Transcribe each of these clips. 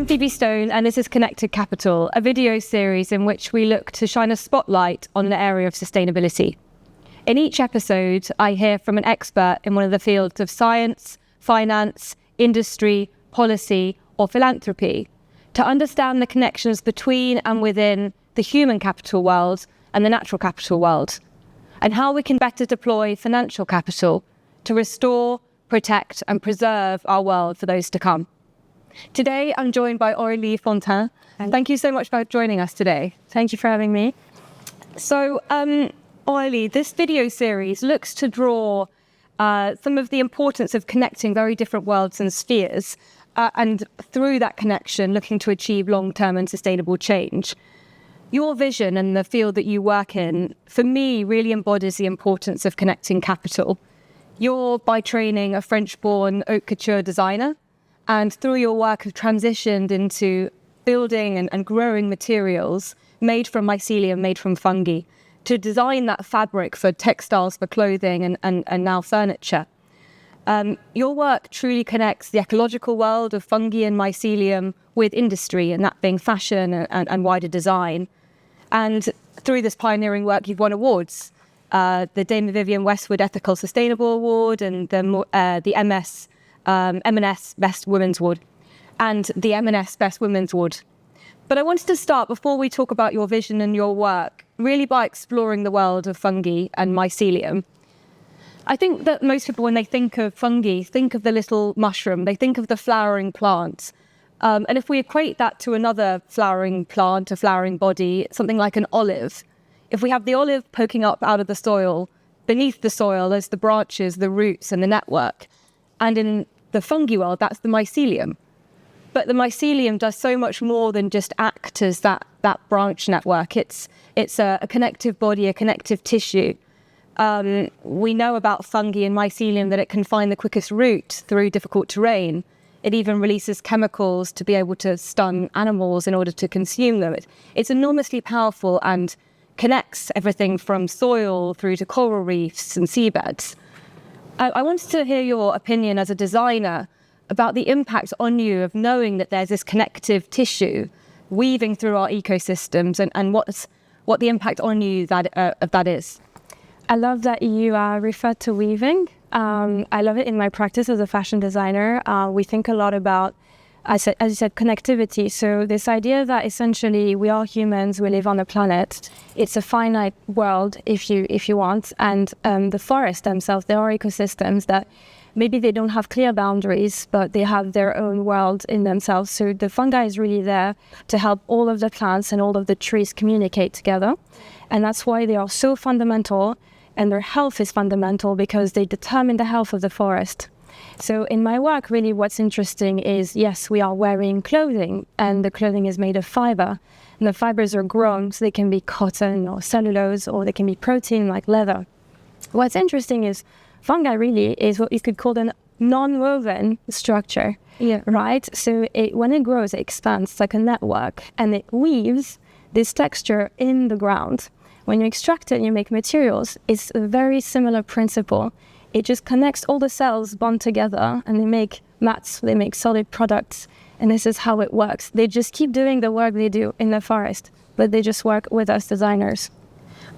Phoebe Stone, and this is Connected Capital, a video series in which we look to shine a spotlight on an area of sustainability. In each episode, I hear from an expert in one of the fields of science, finance, industry, policy, or philanthropy to understand the connections between and within the human capital world and the natural capital world, and how we can better deploy financial capital to restore, protect, and preserve our world for those to come. Today, I'm joined by Aurélie Fontan. Thank you so much for joining us today. Thank you for having me. So, Aurélie, this video series looks to draw some of the importance of connecting very different worlds and spheres, and through that connection, looking to achieve long-term and sustainable change. Your vision and the field that you work in, for me, really embodies the importance of connecting capital. You're, by training, a French-born haute couture designer, and through your work have transitioned into building and growing materials made from mycelium, made from fungi, to design that fabric for textiles, for clothing, and now furniture. Your work truly connects the ecological world of fungi and mycelium with industry, and that being fashion and wider design. And through this pioneering work, you've won awards. The Dame Vivienne Westwood Ethical Sustainable Award and the M&S Best Women's Award and the M&S Best Women's Award. But I wanted to start, before we talk about your vision and your work, really by exploring the world of fungi and mycelium. I think that most people, when they think of fungi, think of the little mushroom, they think of the flowering plant. And if we equate that to another flowering plant, a flowering body, something like an olive, if we have the olive poking up out of the soil, beneath the soil there's the branches, the roots and the network. And in the fungi world, that's the mycelium. But the mycelium does so much more than just act as that branch network. It's a connective body, a connective tissue. We know about fungi and mycelium that it can find the quickest route through difficult terrain. It even releases chemicals to be able to stun animals in order to consume them. It's enormously powerful and connects everything from soil through to coral reefs and seabeds. I wanted to hear your opinion as a designer about the impact on you of knowing that there's this connective tissue weaving through our ecosystems, and what the impact on you of that is. I love that you referred to weaving. I love it in my practice as a fashion designer. We think a lot about, as you said, connectivity. So this idea that essentially we are humans, we live on a planet. It's a finite world, if you want. And the forests themselves, they are ecosystems that maybe they don't have clear boundaries, but they have their own world in themselves. So the fungi is really there to help all of the plants and all of the trees communicate together. And that's why they are so fundamental, and their health is fundamental because they determine the health of the forest. So in my work, really what's interesting is, yes, we are wearing clothing, and the clothing is made of fiber. And the fibers are grown, so they can be cotton or cellulose, or they can be protein like leather. What's interesting is fungi really is what you could call a non-woven structure, right? So when it grows, it expands like a network, and it weaves this texture in the ground. When you extract it and you make materials, it's a very similar principle. It just connects all the cells, bond together, and they make mats, they make solid products. And this is how it works. They just keep doing the work they do in the forest, but they just work with us designers.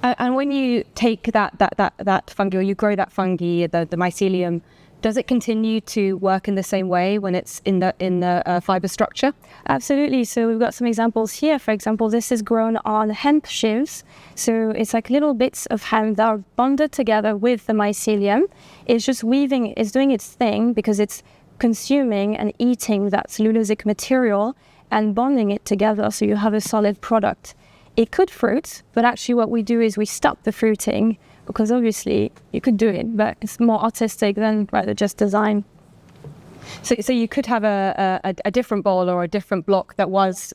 And when you take that fungi, or you grow that fungi, the mycelium, does it continue to work in the same way when it's in the fiber structure? Absolutely. So we've got some examples here. For example, this is grown on hemp sheaves. So it's like little bits of hemp that are bonded together with the mycelium. It's just weaving, it's doing its thing because it's consuming and eating that cellulosic material and bonding it together so you have a solid product. It could fruit, but actually what we do is we stop the fruiting, because obviously you could do it, but it's more artistic than rather just design. So you could have a different bowl or a different block that was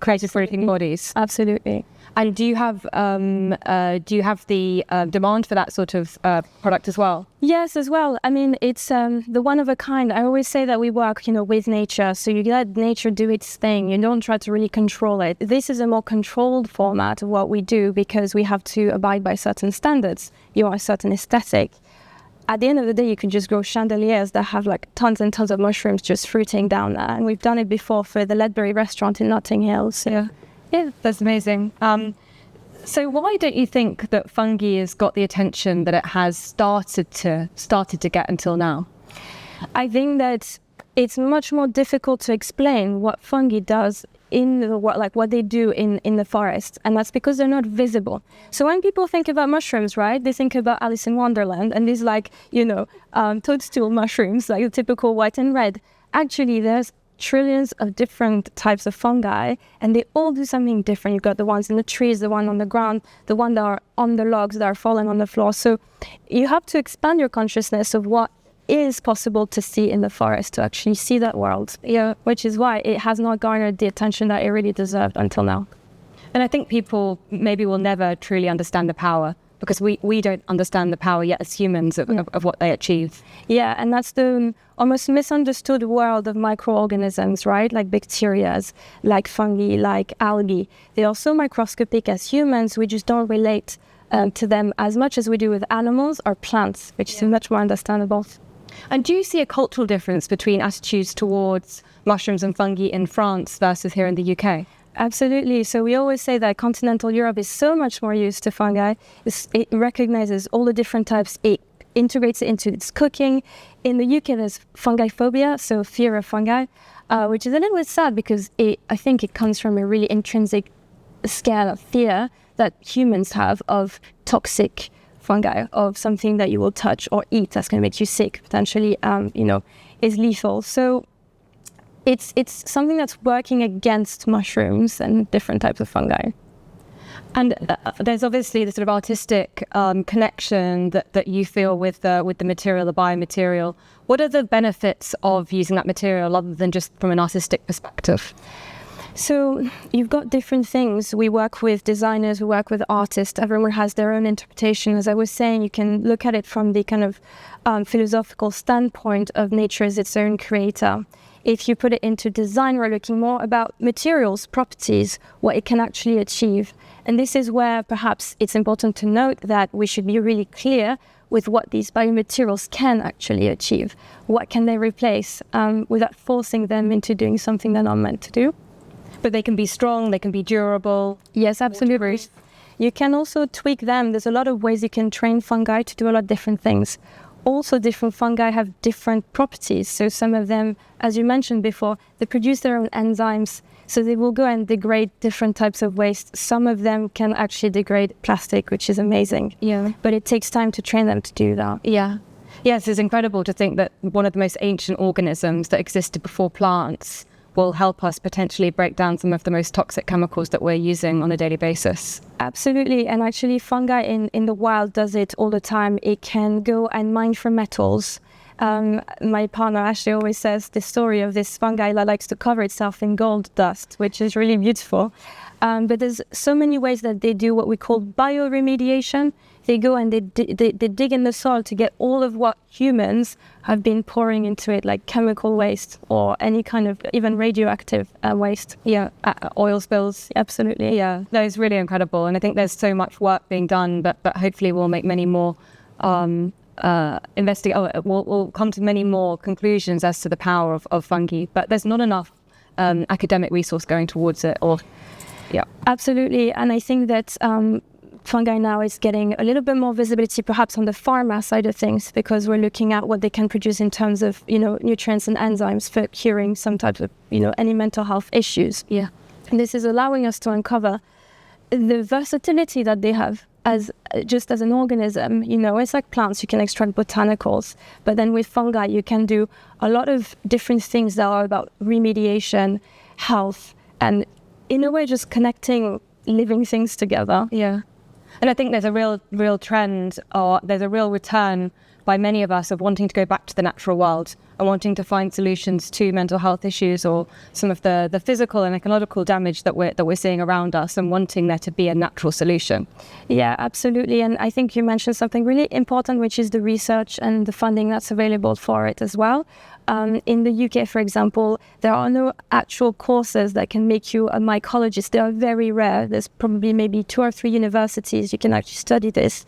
created fruiting bodies. Absolutely. And do you have the demand for that sort of product as well? Yes, as well. I mean, it's the one of a kind. I always say that we work, with nature. So you let nature do its thing. You don't try to really control it. This is a more controlled format of what we do because we have to abide by certain standards. You are a certain aesthetic. at the end of the day, you can just grow chandeliers that have like tons and tons of mushrooms just fruiting down there. And we've done it before for the Ledbury restaurant in Notting Hill. So yeah, that's amazing. So why don't you think that fungi has got the attention that it has started to get until now? I think that it's much more difficult to explain what fungi does in the world, like what they do in the forest, and that's because they're not visible. So when people think about mushrooms, right, they think about Alice in Wonderland and these like, toadstool mushrooms, like the typical white and red. Actually, there's trillions of different types of fungi, and they all do something different. You've got the ones in the trees, the one on the ground, the one that are on the logs that are falling on the floor. So you have to expand your consciousness of what is possible to see in the forest, to actually see that world. Yeah, which is why it has not garnered the attention that it really deserved until now. And I think people maybe will never truly understand the power, because we don't understand the power yet as humans of what they achieve. Yeah, and that's the almost misunderstood world of microorganisms, right? Like bacteria, like fungi, like algae. They are so microscopic as humans, we just don't relate to them as much as we do with animals or plants, which is much more understandable. And do you see a cultural difference between attitudes towards mushrooms and fungi in France versus here in the UK? Absolutely. So we always say that continental Europe is so much more used to fungi. It recognizes all the different types. It integrates it into its cooking. In the UK, there's fungi phobia, so fear of fungi, which is a little bit sad because I think it comes from a really intrinsic scale of fear that humans have of toxic fungi, of something that you will touch or eat that's going to make you sick, potentially, is lethal. So it's something that's working against mushrooms and different types of fungi. And there's obviously the sort of artistic connection that you feel with the material, the biomaterial. What are the benefits of using that material other than just from an artistic perspective? So you've got different things. We work with designers, we work with artists. Everyone has their own interpretation. As I was saying, you can look at it from the kind of philosophical standpoint of nature as its own creator. If you put it into design, we're looking more about materials, properties, what it can actually achieve. And this is where perhaps it's important to note that we should be really clear with what these biomaterials can actually achieve. What can they replace without forcing them into doing something they're not meant to do. But they can be strong, they can be durable. Yes, absolutely. You can also tweak them. There's a lot of ways you can train fungi to do a lot of different things. Also, different fungi have different properties. So some of them, as you mentioned before, they produce their own enzymes. So they will go and degrade different types of waste. Some of them can actually degrade plastic, which is amazing. Yeah. But it takes time to train them to do that. Yeah. Yes, it's incredible to think that one of the most ancient organisms that existed before plants will help us potentially break down some of the most toxic chemicals that we're using on a daily basis. Absolutely. And actually fungi in the wild does it all the time. It can go and mine for metals. My partner Ashley always says the story of this fungi that likes to cover itself in gold dust, which is really beautiful. But there's so many ways that they do what we call bioremediation. They go and they dig in the soil to get all of what humans have been pouring into it, like chemical waste or any kind of even radioactive waste. Yeah, oil spills. Absolutely. Yeah, that is really incredible. And I think there's so much work being done, but hopefully we'll make many more we'll come to many more conclusions as to the power of fungi. But there's not enough academic resource going towards it. Absolutely. And I think that fungi now is getting a little bit more visibility perhaps on the pharma side of things, because we're looking at what they can produce in terms of, nutrients and enzymes for curing some types of, any mental health issues. Yeah. And this is allowing us to uncover the versatility that they have as an organism. It's like plants, you can extract botanicals, but then with fungi, you can do a lot of different things that are about remediation, health, and in a way, just connecting living things together. Yeah. And I think there's a real trend, or there's a real return by many of us of wanting to go back to the natural world and wanting to find solutions to mental health issues or some of the physical and ecological damage that we're seeing around us, and wanting there to be a natural solution. Yeah, absolutely. And I think you mentioned something really important, which is the research and the funding that's available for it as well. In the UK, for example, there are no actual courses that can make you a mycologist. They are very rare. There's probably maybe 2 or 3 universities you can actually study this.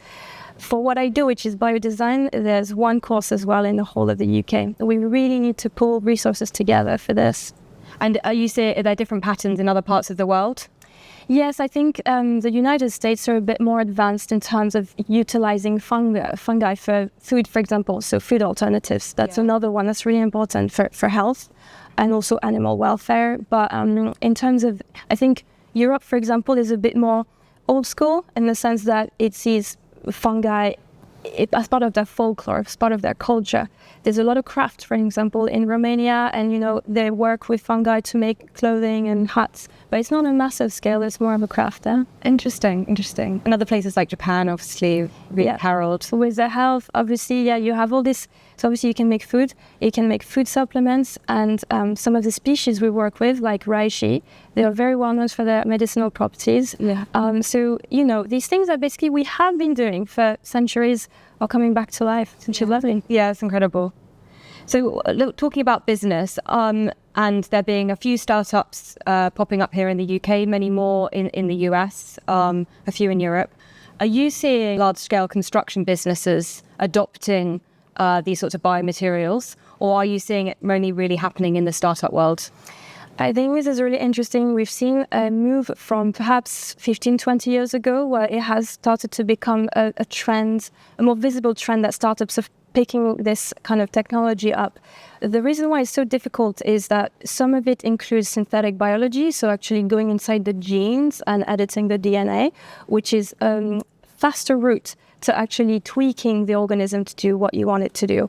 For what I do, which is biodesign, there's one course as well in the whole of the UK. We really need to pull resources together for this. And are there different patterns in other parts of the world? Yes, I think the United States are a bit more advanced in terms of utilizing fungi for food, for example, so food alternatives. That's another one that's really important for health and also animal welfare. But in terms of, I think Europe, for example, is a bit more old school in the sense that it sees fungi as part of their folklore, as part of their culture. There's a lot of craft, for example, in Romania, and they work with fungi to make clothing and hats, but it's not a massive scale, it's more of a craft. Interesting. And other places like Japan, obviously, Harold. So with the health, obviously, you have all this. So obviously you can make food supplements, and some of the species we work with, like reishi, they are very well known for their medicinal properties. So, these things that basically we have been doing for centuries are coming back to life, which is lovely. Yeah, it's incredible. So talking about business, and there being a few startups popping up here in the UK, many more in the US, a few in Europe. Are you seeing large-scale construction businesses adopting these sorts of biomaterials, or are you seeing it only really happening in the startup world? I think this is really interesting. We've seen a move from perhaps 15, 20 years ago, where it has started to become a trend, a more visible trend, that startups are picking this kind of technology up. The reason why it's so difficult is that some of it includes synthetic biology, so actually going inside the genes and editing the DNA, which is a faster route to actually tweaking the organism to do what you want it to do.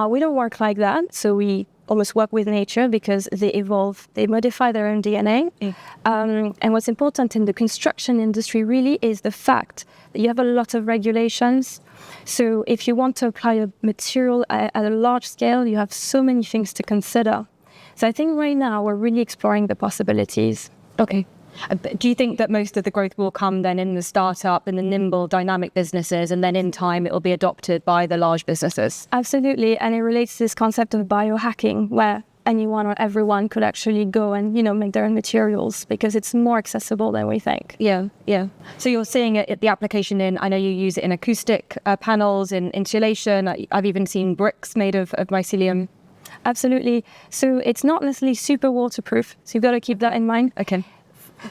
We don't work like that, so we almost work with nature because they evolve, they modify their own DNA. And what's important in the construction industry really is the fact that you have a lot of regulations. So if you want to apply a material at a large scale, you have so many things to consider. So I think right now we're really exploring the possibilities. Okay. Do you think that most of the growth will come then in the startup and the nimble, dynamic businesses, and then in time it will be adopted by the large businesses? Absolutely. And it relates to this concept of biohacking, where anyone or everyone could actually go and, make their own materials because it's more accessible than we think. Yeah. So you're seeing it, the application in, I know you use it in acoustic panels, in insulation. I've even seen bricks made of mycelium. Absolutely. So it's not necessarily super waterproof. So you've got to keep that in mind. Okay.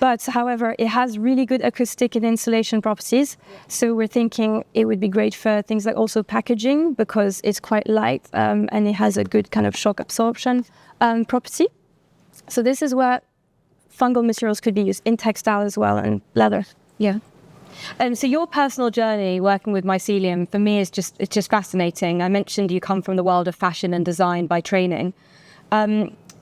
But however, it has really good acoustic and insulation properties. So we're thinking it would be great for things like also packaging because it's quite light and it has a good kind of shock absorption property. So this is where fungal materials could be used in textile as well, and leather. Yeah. So your personal journey working with mycelium for me is just fascinating. I mentioned you come from the world of fashion and design by training.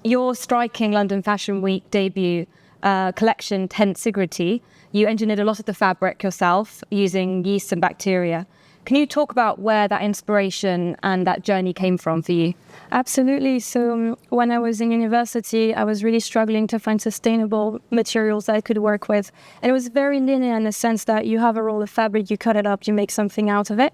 Your striking London Fashion Week debut collection, Tensegrity, you engineered a lot of the fabric yourself using yeast and bacteria. Can you talk about where that inspiration and that journey came from for you? Absolutely. So when I was in university, I was really struggling to find sustainable materials that I could work with. And it was very linear in the sense that you have a roll of fabric, you cut it up, you make something out of it.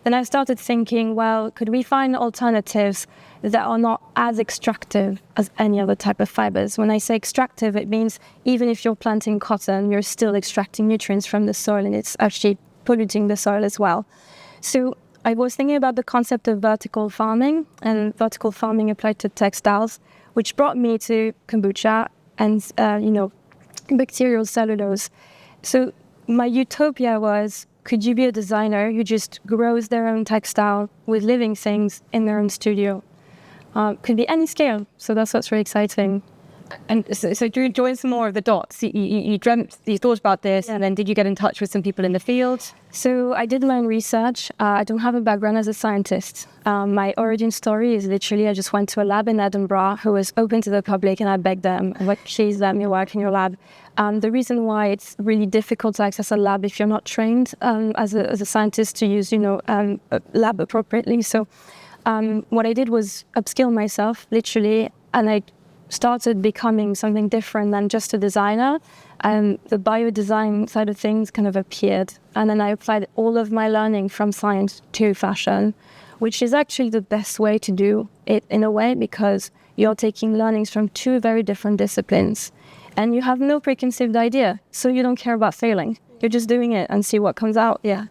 Then I started thinking, well, could we find alternatives that are not as extractive as any other type of fibers? When I say extractive, it means even if you're planting cotton, you're still extracting nutrients from the soil, and it's actually polluting the soil as well. So I was thinking about the concept of vertical farming, and vertical farming applied to textiles, which brought me to kombucha and, bacterial cellulose. So my utopia was, could you be a designer who just grows their own textile with living things in their own studio? Could be any scale. So that's what's really exciting. And so join some more of the dots. You thought about this, and then did you get in touch with some people in the field? So I did my own research. I don't have a background as a scientist. My origin story is literally I just went to a lab in Edinburgh who was open to the public, and I begged them, please let me work in your lab. The reason why it's really difficult to access a lab if you're not trained as a scientist to use, a lab appropriately. So what I did was upskill myself, literally, and I started becoming something different than just a designer. The biodesign side of things kind of appeared. And then I applied all of my learning from science to fashion, which is actually the best way to do it in a way, because you're taking learnings from two very different disciplines and you have no preconceived idea. So you don't care about failing. You're just doing it and see what comes out. Yeah.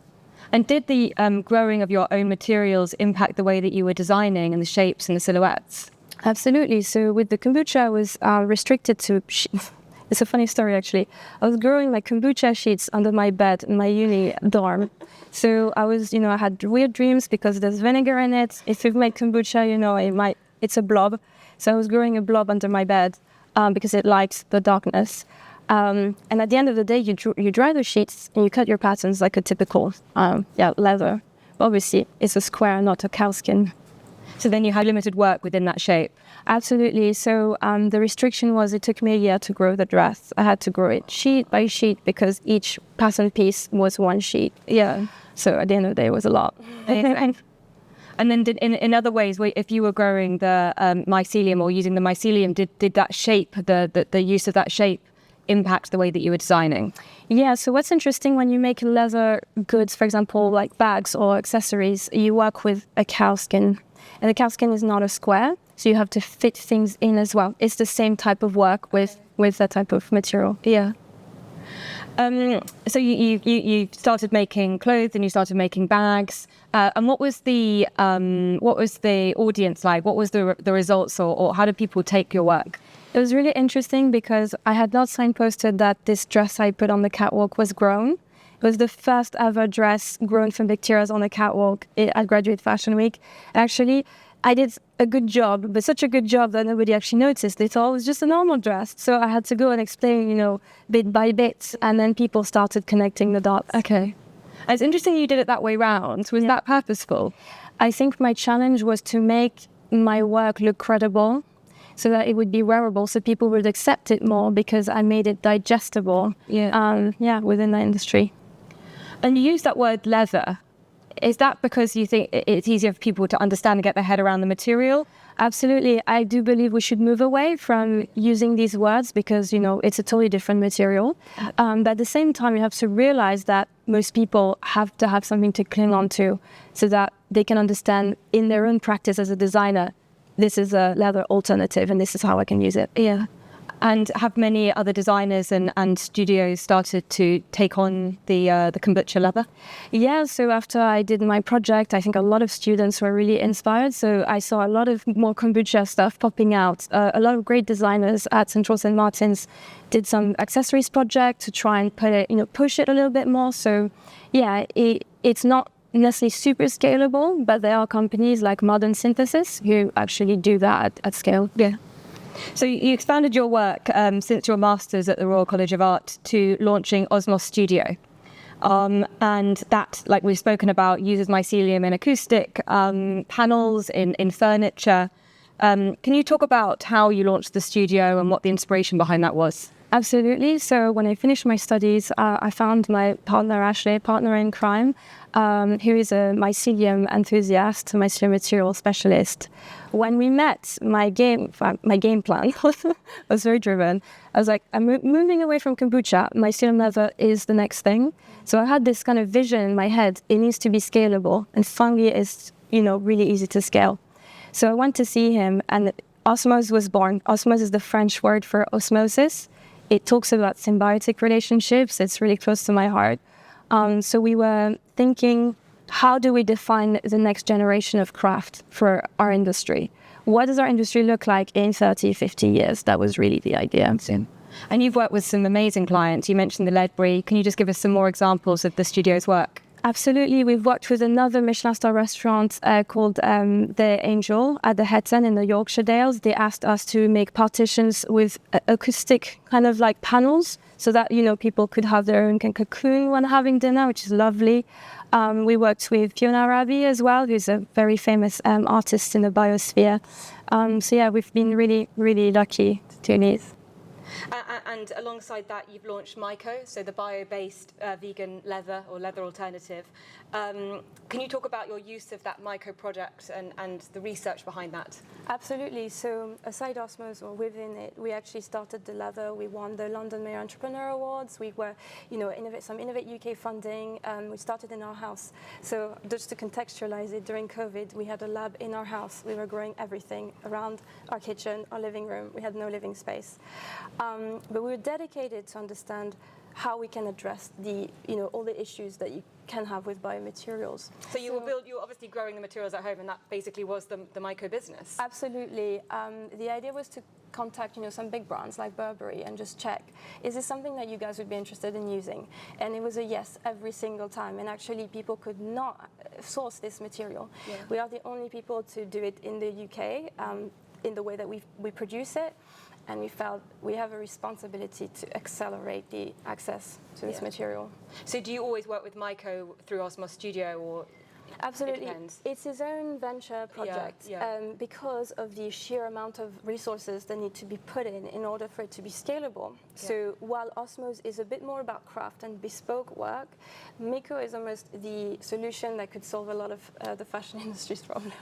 And did the growing of your own materials impact the way that you were designing and the shapes and the silhouettes? Absolutely. So with the kombucha, I was restricted to... It's a funny story, actually. I was growing my kombucha sheets under my bed in my uni dorm. So I was, I had weird dreams because there's vinegar in it. If you've made kombucha, it's a blob. So I was growing a blob under my bed because it likes the darkness. And at the end of the day, you dry the sheets and you cut your patterns like a typical leather. Obviously, it's a square, not a cowskin. So then you had limited work within that shape? Absolutely. So the restriction was it took me a year to grow the dress. I had to grow it sheet by sheet because each pattern piece was one sheet. Yeah. So at the end of the day, it was a lot. And then in other ways, if you were growing the mycelium or using the mycelium, did that shape, the use of that shape, impact the way that you were designing? Yeah, so what's interesting when you make leather goods, for example, like bags or accessories, you work with a cowskin. And the cowskin is not a square, so you have to fit things in as well. It's the same type of work with that type of material. Yeah. So you started making clothes and you started making bags. And what was the audience like? What was the results, or how did people take your work? It was really interesting because I had not signposted that this dress I put on the catwalk was grown. It was the first ever dress grown from bacteria on the catwalk at Graduate Fashion Week. Actually, I did a good job, but such a good job that nobody actually noticed. They thought it was just a normal dress. So I had to go and explain, bit by bit, and then people started connecting the dots. Okay. It's interesting you did it that way round. Was that purposeful? I think my challenge was to make my work look credible so that it would be wearable, so people would accept it more because I made it digestible within the industry. And you use that word leather. Is that because you think it's easier for people to understand and get their head around the material? Absolutely. I do believe we should move away from using these words because, it's a totally different material. But at the same time, you have to realize that most people have to have something to cling on to so that they can understand in their own practice as a designer, this is a leather alternative and this is how I can use it. Yeah. And have many other designers and studios started to take on the kombucha leather? Yeah, so after I did my project, I think a lot of students were really inspired. So I saw a lot of more kombucha stuff popping out. A lot of great designers at Central St. Martin's did some accessories project to try and put it, push it a little bit more. So yeah, it's not necessarily super scalable, but there are companies like Modern Synthesis who actually do that at scale. Yeah. So you expanded your work since your master's at the Royal College of Art to launching Osmos Studio. And that, like we've spoken about, uses mycelium in acoustic panels, in furniture. Can you talk about how you launched the studio and what the inspiration behind that was? Absolutely. So when I finished my studies, I found my partner, Ashley, partner in crime, who is a mycelium enthusiast, mycelium material specialist. When we met, my game plan was very driven. I was like, I'm moving away from kombucha. Mycelium leather is the next thing. So I had this kind of vision in my head. It needs to be scalable, and fungi is, really easy to scale. So I went to see him, and Osmos was born. Osmos is the French word for osmosis. It talks about symbiotic relationships. It's really close to my heart. So we were thinking, how do we define the next generation of craft for our industry? What does our industry look like in 30, 50 years? That was really the idea. And you've worked with some amazing clients. You mentioned the Ledbury. Can you just give us some more examples of the studio's work? Absolutely. We've worked with another Michelin star restaurant called The Angel at the Hetton in the Yorkshire Dales. They asked us to make partitions with acoustic kind of like panels so that, people could have their own cocoon when having dinner, which is lovely. We worked with Fiona Rabi as well, who's a very famous artist in the biosphere. So yeah, we've been really, really lucky to do this. And alongside that, you've launched Myco, so the bio-based vegan leather or leather alternative. Can you talk about your use of that Myco project and the research behind that? Absolutely. So aside Osmos or within it, we actually started the leather. We won the London Mayor Entrepreneur Awards. We were, some Innovate UK funding. We started in our house. So just to contextualize it, during COVID, we had a lab in our house. We were growing everything around our kitchen, our living room. We had no living space. But we were dedicated to understand how we can address all the issues that you can have with biomaterials. So you were obviously growing the materials at home, and that basically was the myco business. Absolutely. The idea was to contact some big brands like Burberry and just check, is this something that you guys would be interested in using? And it was a yes every single time, and actually people could not source this material. Yeah. We are the only people to do it in the UK in the way that we produce it, and we felt we have a responsibility to accelerate the access to this material. So do you always work with myco through Osmos Studio, or? Absolutely. It's his own venture project because of the sheer amount of resources that need to be put in order for it to be scalable. Yeah. So while Osmos is a bit more about craft and bespoke work, myco is almost the solution that could solve a lot of the fashion industry's problems.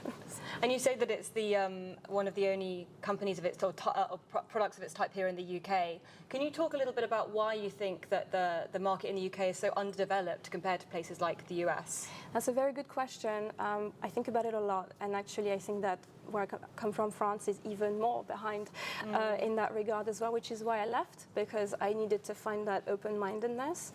And you say that it's the one of the only companies of its or products of its type here in the UK. Can you talk a little bit about why you think that the market in the UK is so underdeveloped compared to places like the US? That's a very good question. I think about it a lot, and actually I think that where I come from, France, is even more behind in that regard as well, which is why I left, because I needed to find that open-mindedness.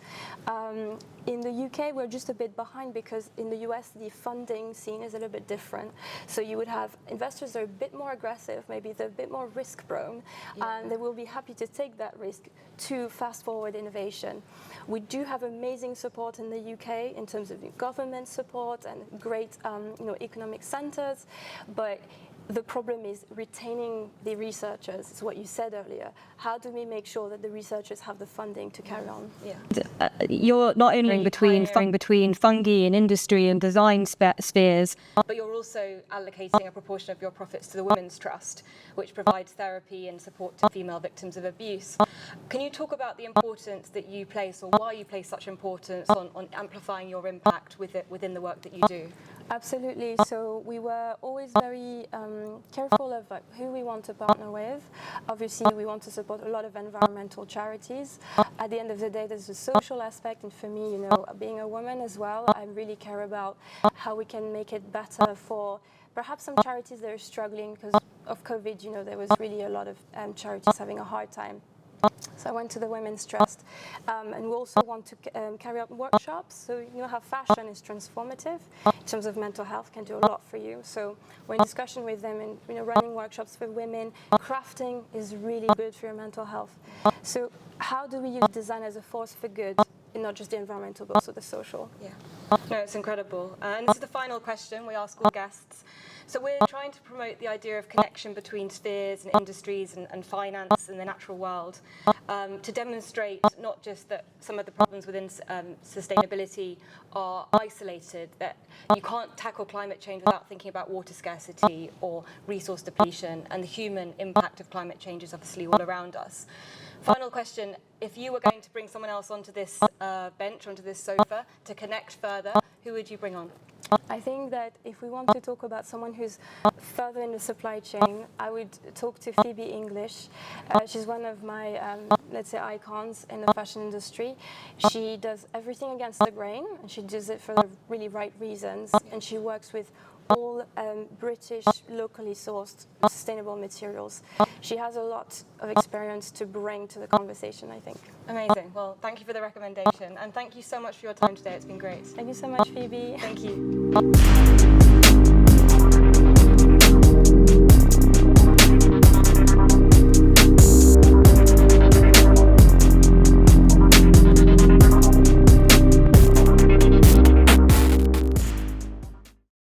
In the UK, we're just a bit behind because in the US, the funding scene is a little bit different. So you would have investors that are a bit more aggressive, maybe they're a bit more risk-prone, and they will be happy to take that risk to fast-forward innovation. We do have amazing support in the UK in terms of government support and great economic centers, but the problem is retaining the researchers. It's what you said earlier. How do we make sure that the researchers have the funding to carry on? Yeah. You're not only between fungi and industry and design spheres, but you're also allocating a proportion of your profits to the Women's Trust, which provides therapy and support to female victims of abuse. Can you talk about the importance that you place, or why you place such importance on amplifying your impact within the work that you do? Absolutely. So we were always very careful of who we want to partner with. Obviously, we want to support a lot of environmental charities. At the end of the day, there's a social aspect, and for me, being a woman as well, I really care about how we can make it better for perhaps some charities that are struggling because of COVID. There was really a lot of charities having a hard time. So I went to the Women's Trust, and we also want to carry out workshops. So how fashion is transformative in terms of mental health, can do a lot for you. So we're in discussion with them and running workshops for women. Crafting is really good for your mental health. So how do we use design as a force for good, and not just the environmental, but also the social? Yeah. No, it's incredible. And this is the final question we ask all guests. So we're trying to promote the idea of connection between spheres and industries and finance and the natural world to demonstrate not just that some of the problems within sustainability are isolated, that you can't tackle climate change without thinking about water scarcity or resource depletion, and the human impact of climate change is obviously all around us. Final question, if you were going to bring someone else onto this bench, onto this sofa, to connect further, who would you bring on? I think that if we want to talk about someone who's further in the supply chain, I would talk to Phoebe English. She's one of my, let's say, icons in the fashion industry. She does everything against the grain, and she does it for the really right reasons, and she works with all British, locally sourced, sustainable materials. She has a lot of experience to bring to the conversation, I think. Amazing. Well, thank you for the recommendation, and thank you so much for your time today. It's been great. Thank you so much, Phoebe. Thank you.